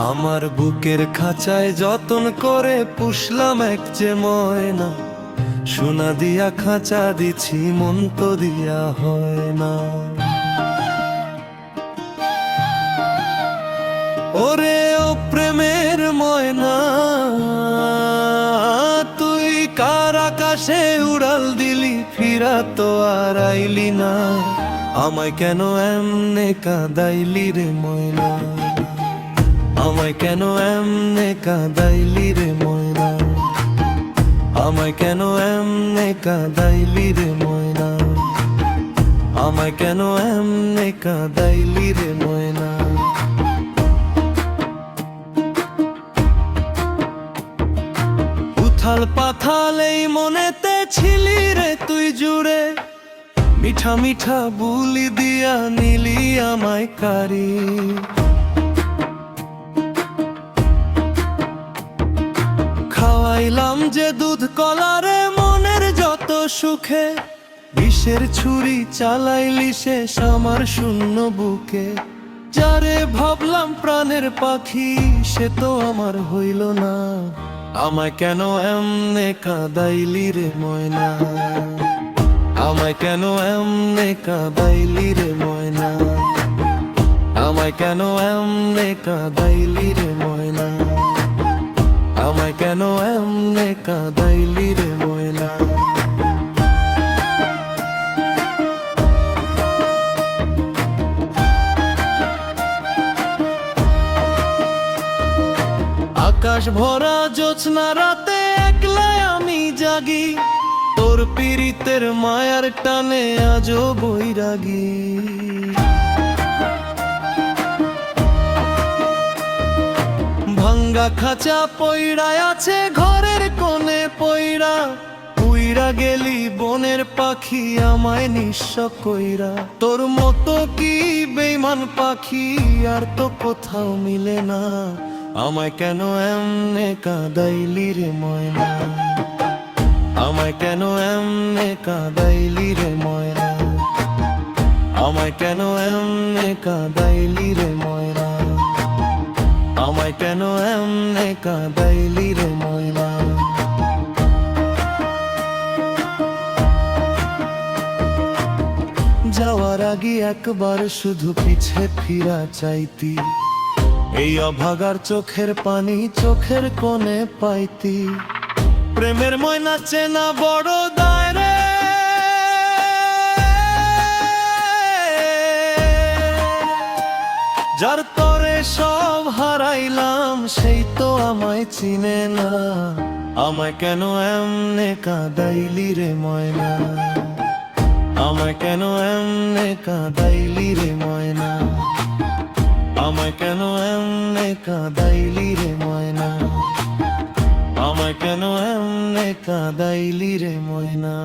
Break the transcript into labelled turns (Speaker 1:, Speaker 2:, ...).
Speaker 1: আমার বুকের খাঁচায় যতন করে পুষলাম এক যে ময়না, সোনা দিয়া খাঁচা দিছি মন তো দিয়া হয় না। ওরে ও প্রেমের ময়না, তুই কার আকাশে উড়াল দিলি, ফিরা তো আর আইলি না। আমায় কেন এমনে কাঁদাইলি রে ময়না, আমায় কেন এমনে কাঁদাইলি রে ময়না, আমায় কেন এমনে কাঁদাইলি রে ময়না, আমায় কেন এমনে কাঁদাইলি রে ময়না। উথাল পাথাল এই মনেতে ছিলি রে তুই জুড়ে, মিঠা মিঠা বুলি দিয়া নিলি আমায় কারি। খাওয়াইলাম যে দুধ কলারে মনের যত সুখে, বিষের ছুরি চালাইলি শেষ আমার শূন্য বুকে। যারে ভাবলাম প্রাণের পাখি, সে তো আমার হইল না। আমায় কেন এমনে কাঁদাইলি রে ময়না, আমায় কেন এমনে কাঁদাইলি রে ময়না, আমায় কেন এমনে কাঁদাইলি রে ময়না, আমায় কেন এমনে কাঁদাইলি রে ময়না। আকাশ ভরা জ্যোৎস্না রাতে একলা আমি জাগি, তোর পীড়িতের মায়ার টানে আজও বৈরাগী। ভাঙ্গা খাঁচা পইড়া আছে ঘরের কোণে পইড়া, উইরা গেলি বনের পাখি আমায় নিঃস্ব কইরা। তোর মতো কি বেইমান পাখি আর তো কোথাও মিলে না। আমায় কেন এমনে কাঁদাইলি রে ময়না, আমায় কেন এমনে কাঁদাইলি রে ময়না, আমায় কেন এমনে কাঁদাইলি রে ময়না, আমায় কেন এমনে কাঁদাইলি রে ময়না। যাওয়ার আগে একবার শুধু পিছে ফিরা চাইতি, এই অভাগার চোখের পানি চোখের কোণে পাইতি। প্রেমের ময়না চেনা বড় দায় রে, যার তরে সব হারাইলাম সেই তো আমায় চিনে না। আমায় কেন এমনে কাঁদাইলি রে ময়না, আমায় কেন এমনে কাঁদাইলি রে ময়না, আমায় কেন এমনে কাঁদাইলি রে ময়না, আমায় কেন এমনে কাঁদাইলি রে ময়না।